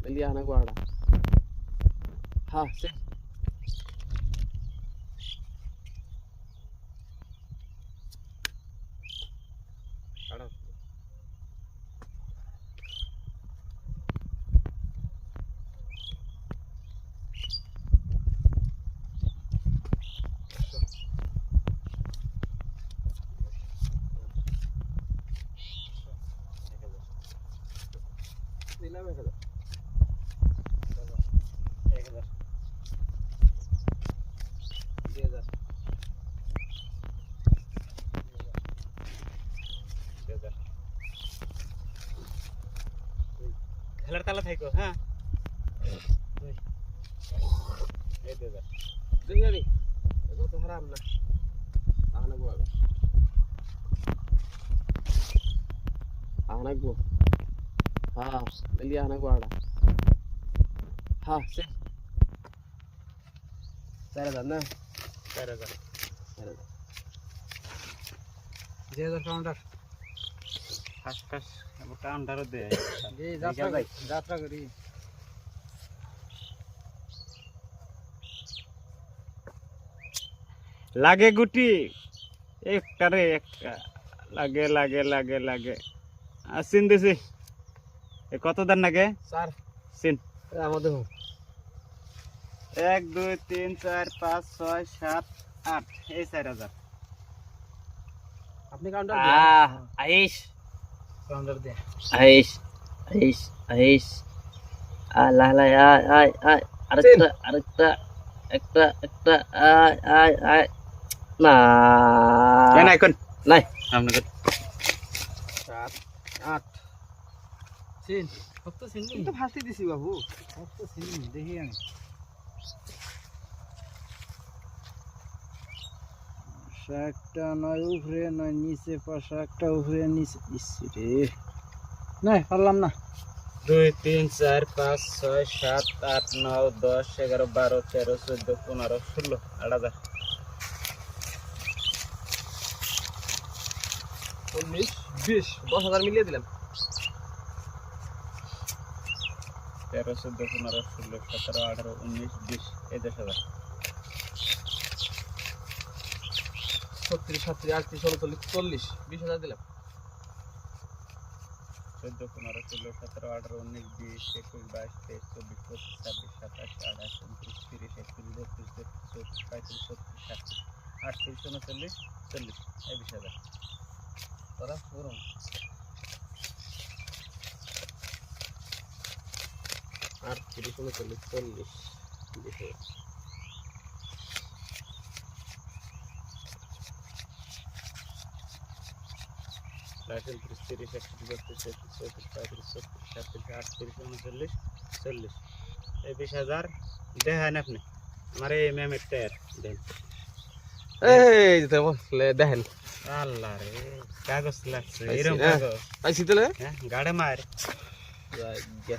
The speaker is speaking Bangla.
लिया ना गुआड़ा हाँ से दिला मैं খেলার তালা থাকো হ্যাঁ এই দে देखिए नहीं ये तो हराम ना आना गो हाँ लिया आना गुआड़ा हाँ से तेरे दाना तेरे जा जे दर काउंटर ফাস ফাস মোটা আন্ডারও দে जी यात्रा करी লাগে গুটি একটা রে একটা লাগে লাগে লাগে লাগে আসিন দিছি এ কত দান লাগে सर সিন আমাদের 1 2 3 4 5 6 7 8 এই 4000 আপনি কাউন্টার আইশ काउंटर दे আইশ আইশ আইশ আলা লা আয় আয় আয় আরেকটা একটা একটা আয় আয় আয় না কেন এখন নাই সামনে কর 7 8 সিন কত সিন তো ফাস্টি দিছি বাবু কত সিন দেখি আমি একটা নয় উপরে নয় নিচে পাশে একটা উপরে নিচে ইসরে না পারলাম না 2 3 4 5 6 7 8 9 10 11 12 13 14 15 16 18 19 20 10,000 মিলিয়ে দিলাম 13 14 15 16 17 18 19 20 এই 10,000 36 37 38 39 40 20,000 দিলাম 14 15 16 17 18 19 20 21 22 23 24 25 26 27 28 29 30 31 32 33 34 35 36 37 38 39 40 এই 20,000 তোরা পুরো 38 39 40 20,000 30 30 31 32 33 39 40 এই 20,000 দেখেন আপনি আমার এই মেমের টায়ার দেন এই যেতে বলে দেখেন আল্লাহ রে কাগজ লাগছে এরকম কাগজ পাইছি তাহলে গাড়ে মার যা